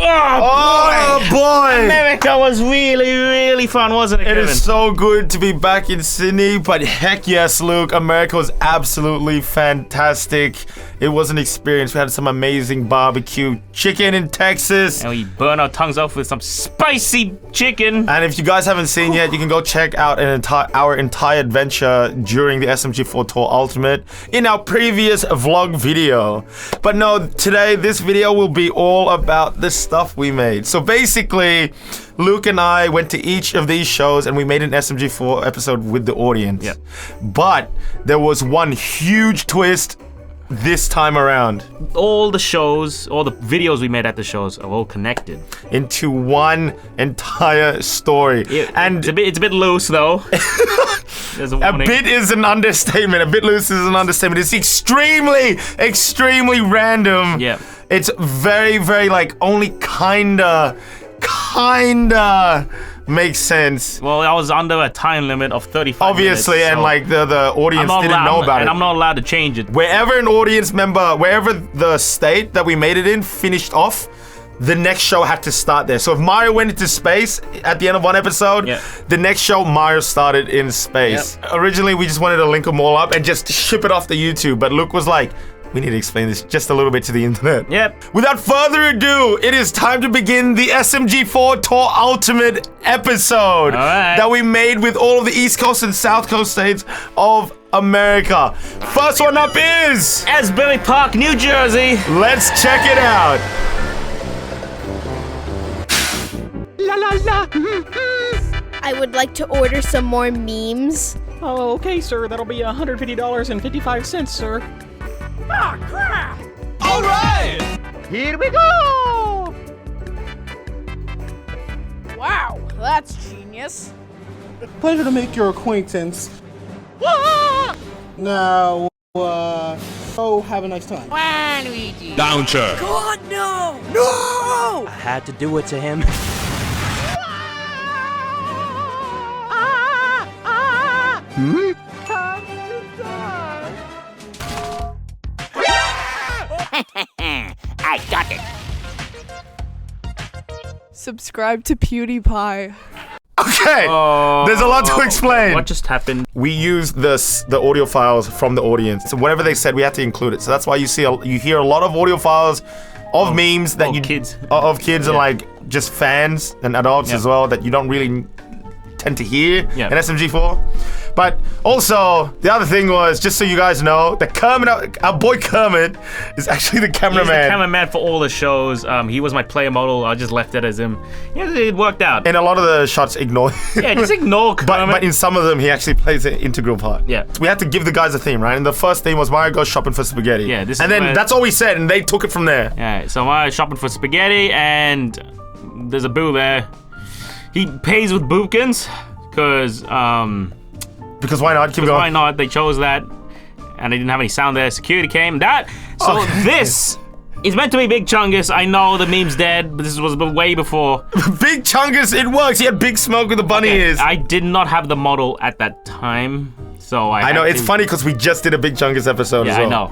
Oh boy! America was really, really fun, wasn't it, Kevin? It is so good to be back in Sydney, but heck yes, Luke. America was absolutely fantastic. It was an experience. We had some amazing barbecue chicken in Texas. And we burned our tongues off with some spicy chicken. And if you guys haven't seen yet, you can go check out our entire adventure during the SMG4 Tour Ultimate in our previous vlog video. But no, today this video will be all about the stuff we made. So basically, Luke and I went to each of these shows and we made an SMG4 episode with the audience. Yep. But there was one huge twist this time around. All the shows, all the videos we made at the shows are all connected into one entire story. And it's a bit loose though. There's a warning. A bit is an understatement. A bit loose is an understatement. It's extremely, extremely random. Yeah. It's very, very like only kinda makes sense. Well, I was under a time limit of 35 obviously, minutes, and like the audience didn't know about it. And I'm not allowed to change it. Wherever an audience member, wherever the state that we made it in finished off, the next show had to start there. So if Mario went into space at the end of one episode, the next show Mario started in space. Originally, we just wanted to link them all up and just ship it off to YouTube, but Luke was like, we need to explain this just a little bit to the internet. Yep. Without further ado, it is time to begin the SMG4 Tour Ultimate episode that we made with all of the East Coast and South Coast states of America. First one up is Asbury Park, New Jersey. Let's check it out. La la la. I would like to order some more memes. Oh, okay, sir. That'll be $150.55, sir. Ah, crap! All right! Here we go! Wow, that's genius. Pleasure to make your acquaintance. Now, have a nice time. Waluigi. Down, sir. God, no! No! I had to do it to him. I got it. Subscribe to PewDiePie. Okay, there's a lot to explain. What just happened? We used the audio files from the audience. So whatever they said, we had to include it. So that's why you hear a lot of audio files of memes that of kids and like just fans and adults as well that you don't really tend to hear in SMG4. But also, the other thing was, just so you guys know, that Kermit, our boy Kermit, is actually the cameraman. He's the cameraman for all the shows. He was my player model. I just left it as him. Yeah, it worked out. In a lot of the shots, ignore him. Yeah, just ignore Kermit. But in some of them, he actually plays an integral part. Yeah. We had to give the guys a theme, right? And the first theme was Mario goes shopping for spaghetti. Yeah, this and is then that's all we said, and they took it from there. Yeah, so Mario's shopping for spaghetti, and there's a boo there. He pays with boopkins, because why not? Keep going. Why not? They chose that, and they didn't have any sound there. Security came. This is meant to be Big Chungus. I know the meme's dead, but this was way before. Big Chungus, it works. He had Big Smoke with the bunny ears. I did not have the model at that time, so I know, it's funny because we just did a Big Chungus episode as well. I know.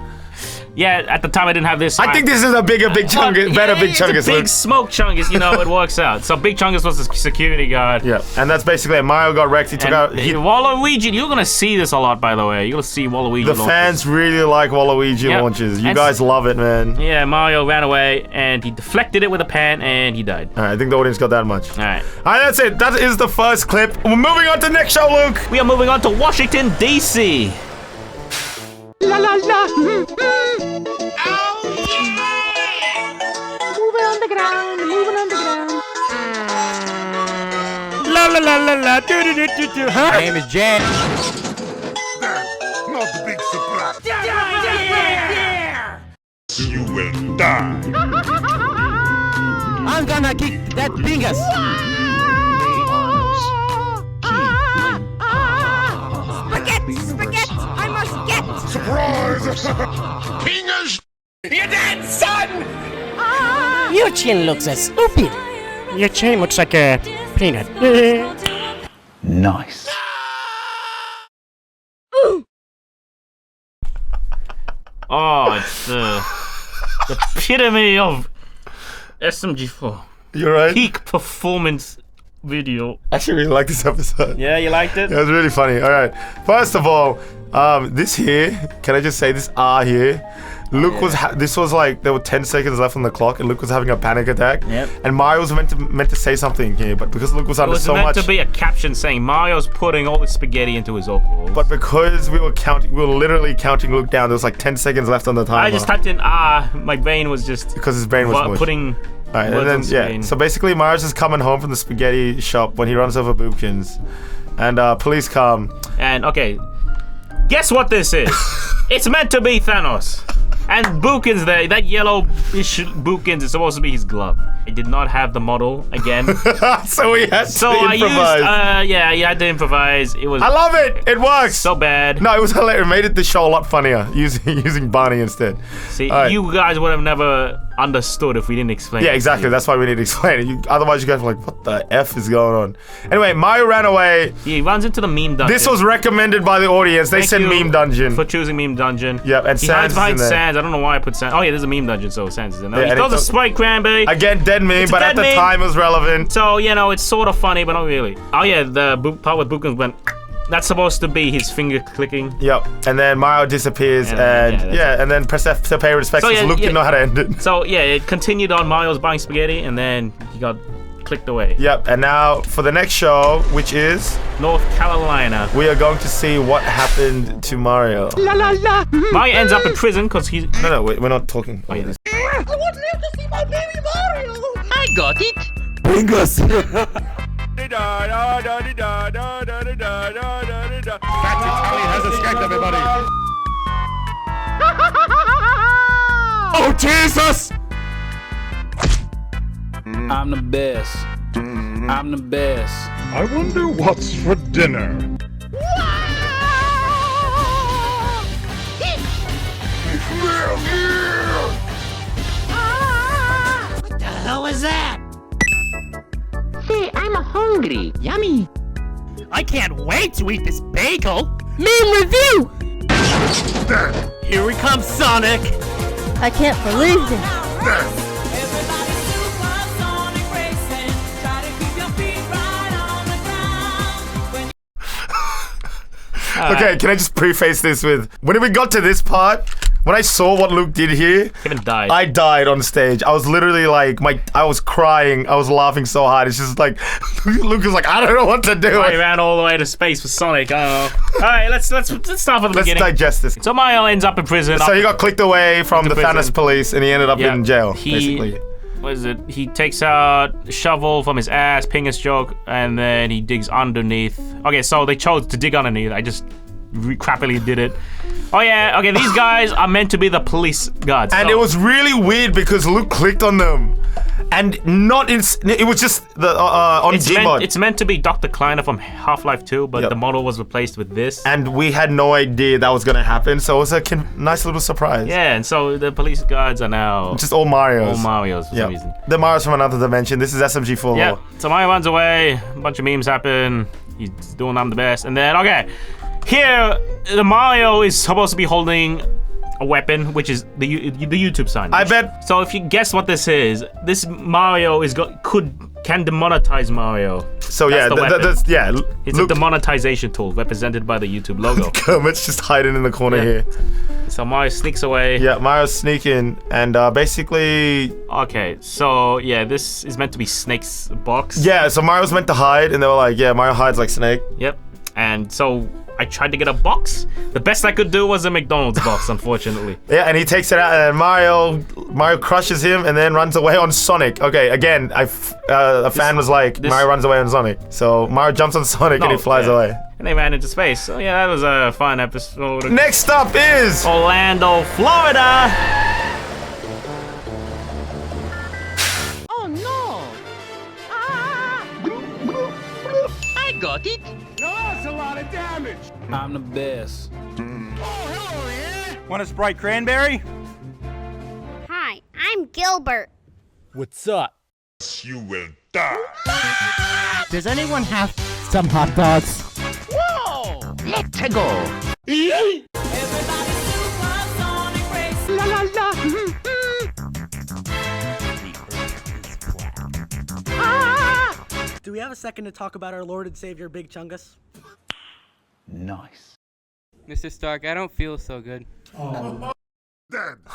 Yeah, at the time I didn't have this. I think this is a Big Chungus, better Big Chungus. It's a Big Smoke Chungus, it works out. So Big Chungus was the security guard. Yeah, and that's basically it. Mario got wrecked, he took out... Waluigi, you're gonna see this a lot, by the way. You're gonna see Waluigi launches. Fans really like Waluigi launches. You guys love it, man. Yeah, Mario ran away, and he deflected it with a pan, and he died. Alright, I think the audience got that much. Alright, that's it. That is the first clip. We're moving on to the next show, Luke. We are moving on to Washington, D.C. La la la. Moving on the ground. La la la la la. Huh? My name is Jan. That's not the big surprise. Yeah. You will die. I'm gonna kick that bingus. Spaghetti! I must get! Surprise! Pingas! You're dead, son! Your chin looks stupid. Your chin looks like a peanut. Nice. Oh, it's the epitome of SMG4. You're right. Peak performance video. I actually really like this episode. Yeah, you liked it? It was really funny. All right. First of all, this here, can I just say this here? Luke was. This was like there were 10 seconds left on the clock, and Luke was having a panic attack. Yep. And Mario was meant to say something here, but because Luke was under so much. It was meant to be a caption saying Mario's putting all the spaghetti into his overalls. But because we were literally counting Luke down. There was like 10 seconds left on the timer. I just typed in my brain was just because his brain was mush. putting. All right, and then so basically Mario's just coming home from the spaghetti shop when he runs over Boopkins, and police come. And okay, guess what this is? It's meant to be Thanos. And Bookins there, that yellow-ish Bookins is supposed to be his glove. I did not have the model again. So he had to improvise. I used, he had to improvise. It was. I love it. It works. So bad. No, it was hilarious. It made the show a lot funnier using Barney instead. See, you guys would have never understood if we didn't explain it. Yeah, exactly. That's why we need to explain it. Otherwise, you guys are like, what the F is going on? Anyway, Mario ran away. He runs into the meme dungeon. This was recommended by the audience. They said meme dungeon. For choosing meme dungeon. Yep, and he Sans hides behind is in there. Sans. I don't know why I put Sans. Oh yeah, there's a meme dungeon, so Sans is in there. Yeah, he throws a spike cranberry. Again, dead meme, but at the time it was relevant. So, it's sort of funny, but not really. Oh yeah, the part with Bookins went... That's supposed to be his finger clicking. Yep, and then Mario disappears, and then press F to pay respects. So Luke didn't know how to end it. So it continued on Mario's buying spaghetti, and then he got clicked away. Yep, and now for the next show, which is North Carolina, we are going to see what happened to Mario. La la la. Mario ends up in prison because he's. No, we're not talking. I want Liv to see my baby Mario. I got it. Fingers. Fat Italian has escaped, everybody. Oh, Jesus! I'm the best. I'm the best. I wonder what's for dinner. What the hell was that? Hey, I'm hungry. Yummy. I can't wait to eat this bagel. Meme review. Here we come, Sonic. I can't believe this. Okay, can I just preface this with when we got to this part, when I saw what Luke did here, Kevin died. I died on stage. I was literally like, I was crying. I was laughing so hard. It's just like, Luke was like, I don't know what to do. I ran all the way to space for Sonic. I don't know. All right, let's start from the beginning. Let's digest this. So Mario ends up in prison. So he got clicked away from the Thanos police, and he ended up in jail, basically. What is it? He takes out a shovel from his ass, Pingus joke, and then he digs underneath. Okay, so they chose to dig underneath. I just crappily did it. Oh yeah, okay, these guys are meant to be the police guards. And it was really weird because Luke clicked on them. And not in... It was just the on Gmod. It's meant to be Dr. Kleiner from Half-Life 2, but the model was replaced with this. And we had no idea that was going to happen, so it was a nice little surprise. Yeah, and so the police guards are now... Just all Marios. All Marios for some reason. The Marios from another dimension. This is SMG4 Yeah, lore. so Mario runs away, a bunch of memes happen, he's doing I'm the best, and then, okay, here, the Mario is supposed to be holding a weapon, which is the YouTube sign. I bet. So if you guess what this is, this Mario can demonetize Mario. So that's it's Luke, a demonetization tool represented by the YouTube logo. Kermit's just hiding in the corner here. So Mario sneaks away. Yeah, Mario's sneaking, and basically. Okay, so yeah, this is meant to be Snake's box. Yeah, so Mario's meant to hide, and they were like, yeah, Mario hides like Snake. Yep, and so I tried to get a box. The best I could do was a McDonald's box, unfortunately. Yeah, and he takes it out, and Mario crushes him, and then runs away on Sonic. Okay, again, a fan was like, Mario runs away on Sonic. So Mario jumps on Sonic, and he flies away. And they ran into space. So yeah, that was a fun episode. Next up is Orlando, Florida. Oh no! I got it. No, that's a lot of damage. I'm the best. Oh, hello there. Want a Sprite cranberry? Hi, I'm Gilbert. What's up? You will die. Does anyone have some hot dogs? Whoa! Let's go. La la la. Do we have a second to talk about our Lord and Savior, Big Chungus? Nice. Mr. Stark, I don't feel so good.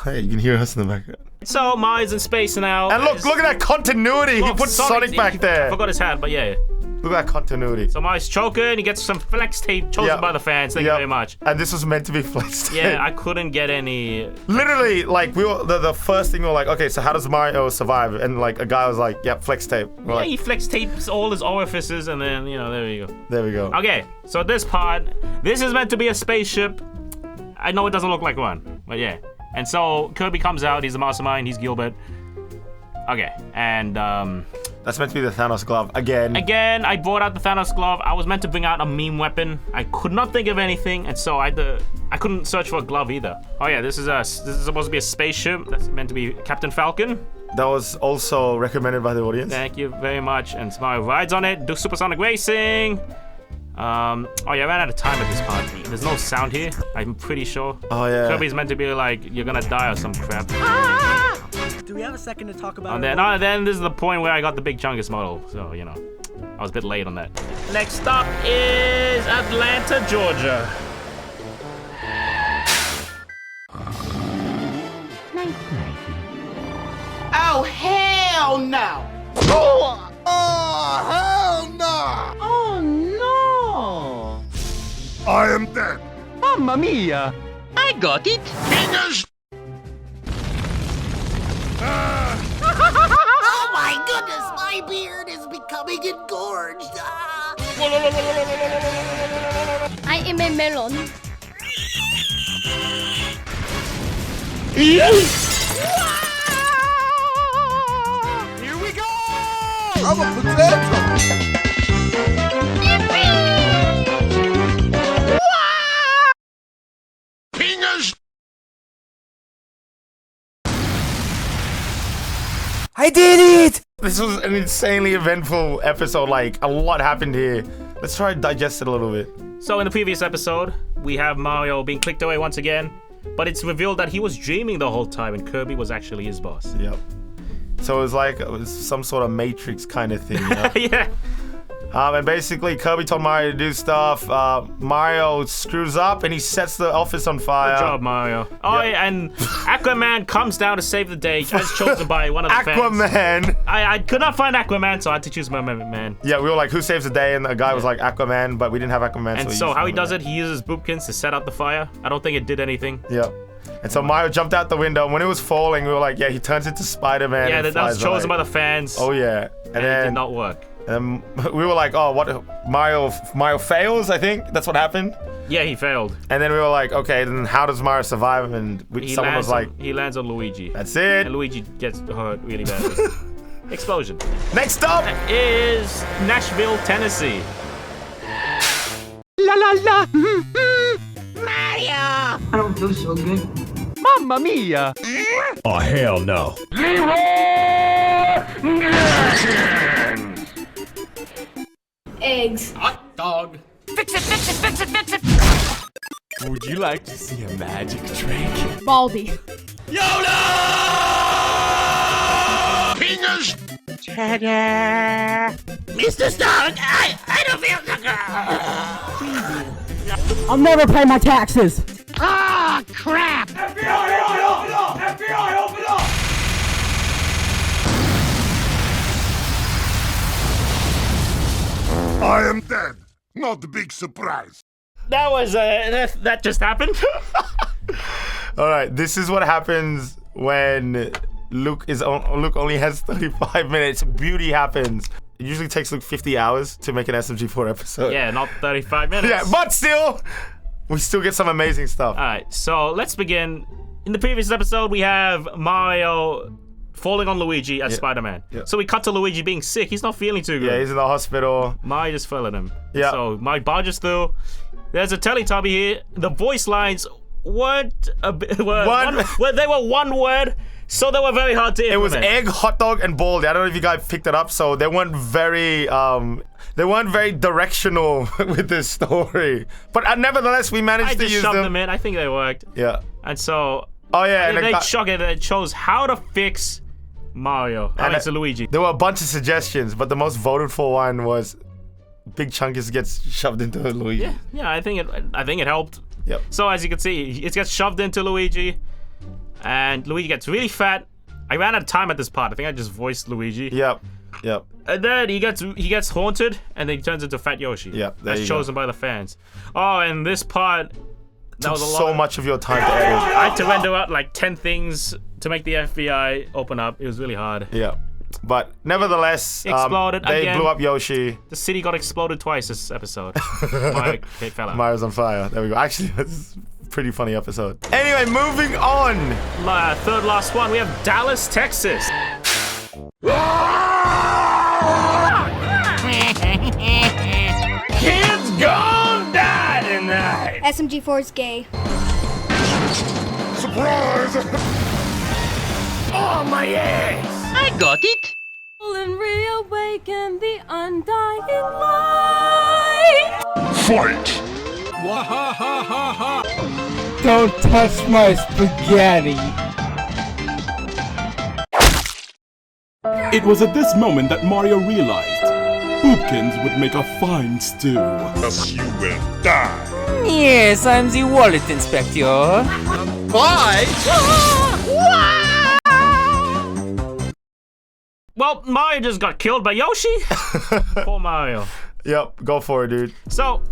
Hey, you can hear us in the background. So Mario's in space now. And look at that continuity. He put Sonic back there. I forgot his hat, but yeah. Look at that continuity. So Mario's choking. He gets some flex tape chosen by the fans. Thank you very much. And this was meant to be flex tape. Yeah, I couldn't get any. Literally, like we were the first thing we were like, okay, so how does Mario survive? And like a guy was like, yep, flex tape. Yeah, he flex tapes all his orifices, and then there we go. There we go. Okay, so this part, this is meant to be a spaceship. I know it doesn't look like one, but yeah. And so Kirby comes out. He's the mastermind. He's Gilbert. Okay, and that's meant to be the Thanos glove again. Again, I brought out the Thanos glove. I was meant to bring out a meme weapon. I could not think of anything, and so I couldn't search for a glove either. Oh yeah, this is supposed to be a spaceship. That's meant to be Captain Falcon. That was also recommended by the audience. Thank you very much. And Mario rides on it. Do supersonic racing. Oh yeah, I ran out of time at this part. There's no sound here, I'm pretty sure. Oh yeah. Kirby's meant to be like, you're gonna die or some crap. Do we have a second to talk about then this is the point where I got the Big Chungus model. So, I was a bit late on that. Next stop is Atlanta, Georgia. Oh, hell no! Oh, hell no! Oh, no! I am dead. Mamma mia! I got it! Fingers! Oh my goodness, my beard is becoming engorged! I am a melon. Here we go! I'm a potato! Fingers! I did it! This was an insanely eventful episode. Like, a lot happened here. Let's try to digest it a little bit. So in the previous episode, we have Mario being clicked away once again, but it's revealed that he was dreaming the whole time and Kirby was actually his boss. Yep. So it was some sort of Matrix kind of thing. Yeah. And basically, Kirby told Mario to do stuff. Mario screws up and he sets the office on fire. Good job, Mario. Oh, yeah, and Aquaman comes down to save the day, as chosen by one of the fans. Aquaman! I could not find Aquaman, so I had to choose Mermaid Man. Yeah, we were like, who saves the day? And the guy was like, Aquaman, but we didn't have Aquaman. And so how he does it, he uses boopkins to set out the fire. I don't think it did anything. Yeah. And so Mario jumped out the window. And when it was falling, we were like, yeah, he turns into Spider-Man. Yeah, that was chosen by the fans. Oh, yeah. And it did not work. And we were like, oh, what? Mario fails, I think. That's what happened. Yeah, he failed. And then we were like, okay, then how does Mario survive? And someone was like... He lands on Luigi. That's it. And Luigi gets hurt really badly. Explosion. Next stop is Nashville, Tennessee. La la la! Mario! I don't feel so good. Mamma mia! Oh, hell no. Eggs. Hot dog. Fix it, fix it, fix it, fix it! Would you like to see a magic trick? Baldy. Yoda! Fingers! Ta-da! Mr. Stark, I don't feel so good! I'll never pay my taxes! Ah, crap! FBI, open up! FBI, open up! I am dead. Not a big surprise. That was that just happened. All right, this is what happens when Luke only has 35 minutes. Beauty happens. It usually takes Luke 50 hours to make an SMG4 episode. Yeah, not 35 minutes. Yeah, but still, we still get some amazing stuff. All right, so let's begin. In the previous episode, we have Mario falling on Luigi as Spider-Man. Yeah. So we cut to Luigi being sick. He's not feeling too good. Yeah, he's in the hospital. Mario just fell at him. Yeah. So Mario barges through. There's a Teletubby here. The voice lines weren't they were one word, so they were very hard to implement. It was egg, hot dog, and baldy. I don't know if you guys picked it up. So they weren't very directional with this story. But nevertheless, we managed to use them. I just shoved them in. I think they worked. Yeah. And so oh yeah, it shows how to fix Mario. And it's a Luigi. There were a bunch of suggestions, but the most voted for one was Big Chungus gets shoved into Luigi. Yeah, I think it helped. Yep. So as you can see, it gets shoved into Luigi, and Luigi gets really fat. I ran out of time at this part. I think I just voiced Luigi. Yep. And then he gets haunted, and then he turns into Fat Yoshi. Yep. That's chosen by the fans. Oh, and this part that was a lot. So much of your time to edit. I had to render out like 10 things to make the FBI open up. It was really hard. Yeah. But nevertheless, Exploded they again. blew up Yoshi. The city got exploded twice this episode. Mario fell out. Mario's on fire. There we go. Actually, this is a pretty funny episode. Anyway, moving on. Third last one. We have Dallas, Texas. Kids gon' die tonight. SMG4 is gay. Surprise! Oh, my ass! I got it. And reawaken the undying light. Fight! Don't touch my spaghetti. It was at this moment that Mario realized Boopkins would make a fine stew. Thus you will die. Yes, I'm the wallet inspector. Bye! Well, Mario just got killed by Yoshi. Poor Mario. Yep, go for it, dude. So,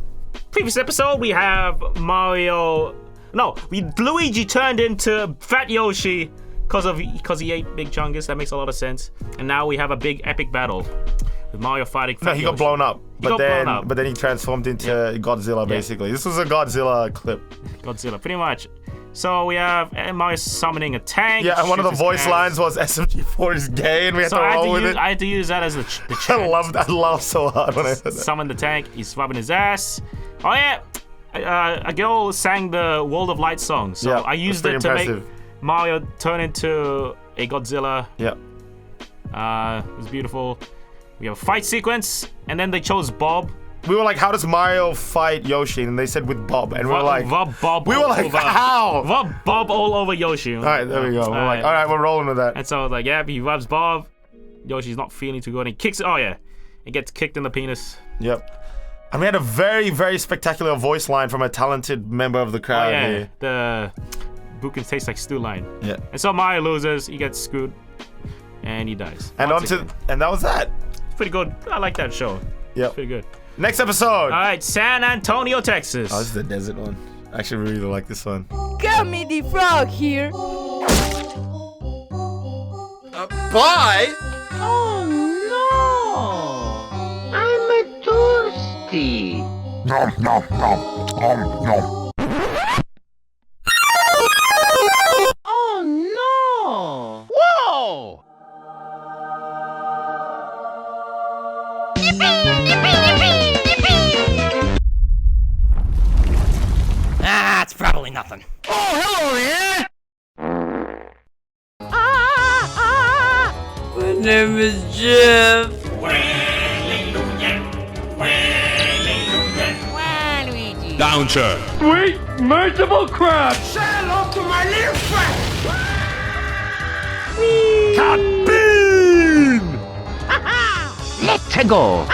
previous episode we have Luigi turned into Fat Yoshi because he ate Big Chungus. That makes a lot of sense. And now we have a big epic battle with Mario fighting Fat Yoshi. Got blown up. But then he transformed into Godzilla, basically. This was a Godzilla clip. Godzilla, pretty much. So we have Mario summoning a tank. Yeah, and one of the voice lines was SMG4 is gay, and we had to roll with it. I had to use that as the chant. I laughed so hard when I said that. Summon the tank, he's rubbing his ass. Oh yeah, a girl sang the World of Light song, so I used it to make Mario turn into a Godzilla. Yep. It was beautiful. We have a fight sequence, and then they chose Bob. We were like, how does Mario fight Yoshi? And they said with Bob. And we were like, Bob we were like, how? Rub Bob all over Yoshi. All right, there we go. We're like, all right, we're rolling with that. And so like, yeah, he rubs Bob. Yoshi's not feeling too good. And he kicks it. Oh yeah, he gets kicked in the penis. Yep. And we had a very, very spectacular voice line from a talented member of the crowd here. The Boopkins tastes like stew line. Yeah. And so Mario loses. He gets screwed, and he dies. And and that was that. It's pretty good. I like that show. Yeah. Pretty good. Next episode. All right, San Antonio, Texas. Oh, this is the desert one. I actually really like this one. Got me the frog here. Bye! Oh no! I'm thirsty. Nom nom nom nom nom. Oh no! Whoa! Ah, it's probably nothing. Oh, hello there! My name is Jeff. Down, sir. Sweet, merciful crab! Say hello to my little friend. Let's go!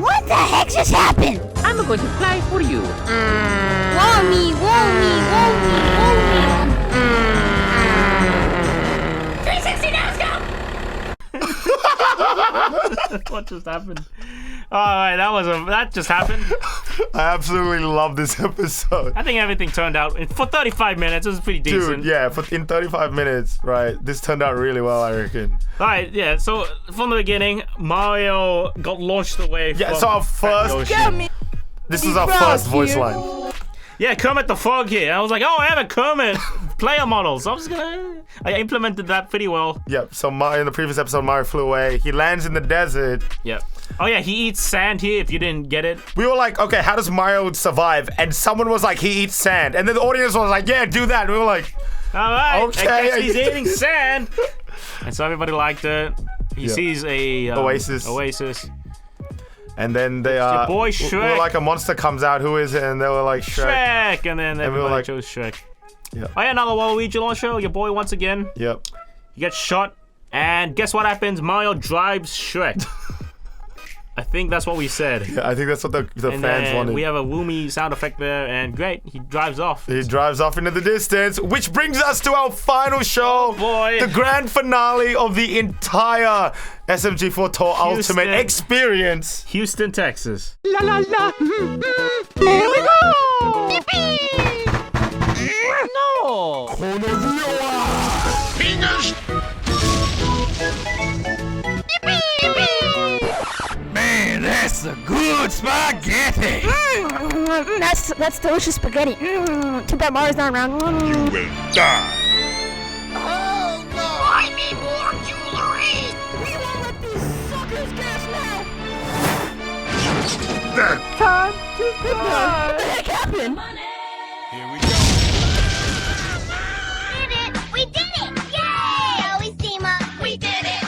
What the heck just happened? I'm going to fly for you. Whoa me. 360 now, What just happened? All right, that just happened. I absolutely love this episode. I think everything turned out for 35 minutes. It was pretty decent. Dude, yeah, in 35 minutes, right? This turned out really well, I reckon. All right, yeah. So from the beginning, Mario got launched away. Yeah, from so our first. This is our first voice line. Yeah, Kermit the Frog here. I was like, oh, I have a Kermit player model, so I implemented that pretty well. Yep. So in the previous episode, Mario flew away. He lands in the desert. Yep. Oh yeah, he eats sand here. If you didn't get it, we were like, okay, how does Mario survive? And someone was like, he eats sand, and then the audience was like, yeah, do that. And we were like, all right, okay, I guess he's eating sand. And so everybody liked it. He sees a Oasis. And then your boy Shrek. Like a monster comes out. Who is it? And they were like Shrek. And then everybody chose Shrek. Yep. Oh yeah, another Waluigi launcher. Your boy once again. Yep. He gets shot And guess what happens? Mario drives Shrek. I think that's what we said. Yeah, I think that's what the and fans wanted. We have a Woomy sound effect there, and great, he drives off. He drives off into the distance, which brings us to our final show. Oh boy. The grand finale of the entire SMG4 Tour Ultimate experience. Houston, Texas. La la la. Here we go. Yippee! No. Fingers. Man, that's a good spaghetti. That's delicious spaghetti. Too bad Mario's not around. You will die. Oh no! I need more jewelry. We won't let these suckers get us now. Dead. Time to die. What the heck happened? Here we go. We did it! Yay! Always team up. We did it.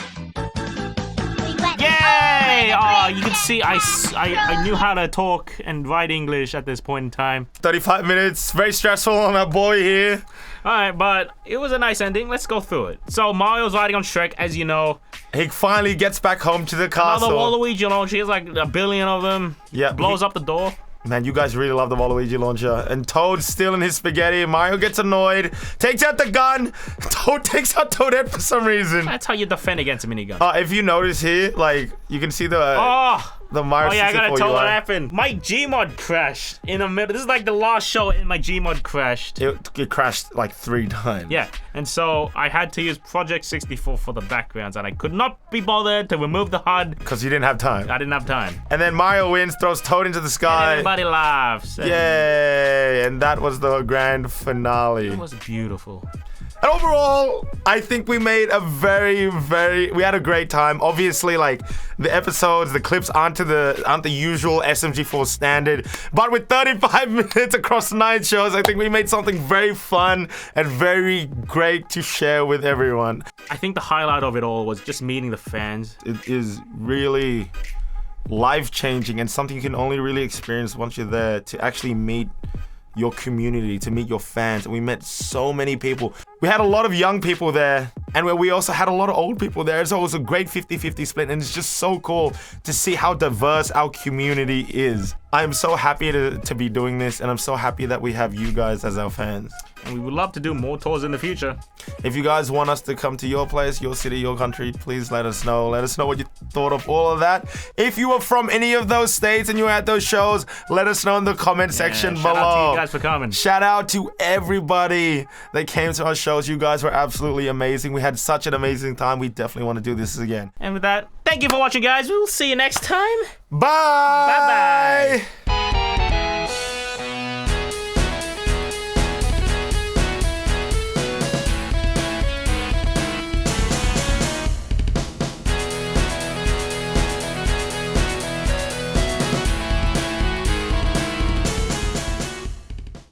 Yay! Oh, you can see I knew how to talk and write English at this point in time. 35 minutes, very stressful on our boy here. Alright, but it was a nice ending. Let's go through it. So Mario's riding on Shrek, as you know. He finally gets back home to the castle. Another Waluigi launcher. He has like a billion of them. Yeah. Blows up the door. Man, you guys really love the Waluigi launcher. And Toad's stealing his spaghetti. Mario gets annoyed. Takes out the gun. Toad takes out Toadette for some reason. That's how you defend against a minigun. If you notice here, like, you can see the Mario 64 yeah, I gotta tell UI. what happened. My Gmod crashed in the middle. This is like the last show and my Gmod crashed. It crashed like 3 times. Yeah, and so I had to use Project 64 for the backgrounds, and I could not be bothered to remove the HUD. Because you didn't have time. I didn't have time. And then Mario wins, throws Toad into the sky. And everybody laughs. Yay! And that was the grand finale. It was beautiful. And overall, I think we made a we had a great time. Obviously, like, the episodes, the clips aren't the usual SMG4 standard. But with 35 minutes across 9 shows, I think we made something very fun and very great to share with everyone. I think the highlight of it all was just meeting the fans. It is really life-changing and something you can only really experience once you're there, to actually meet your community, to meet your fans. And we met so many people. We had a lot of young people there, and we also had a lot of old people there. So it was a great 50-50 split, and it's just so cool to see how diverse our community is. I'm so happy to be doing this, and I'm so happy that we have you guys as our fans. And we would love to do more tours in the future. If you guys want us to come to your place, your city, your country, please let us know. Let us know what you thought of all of that. If you were from any of those states and you were at those shows, let us know in the comment section below. Shout out to you guys for coming. Shout out to everybody that came to our shows. You guys were absolutely amazing. We had such an amazing time. We definitely want to do this again. And with that, thank you for watching, guys. We'll see you next time. Bye! Bye-bye.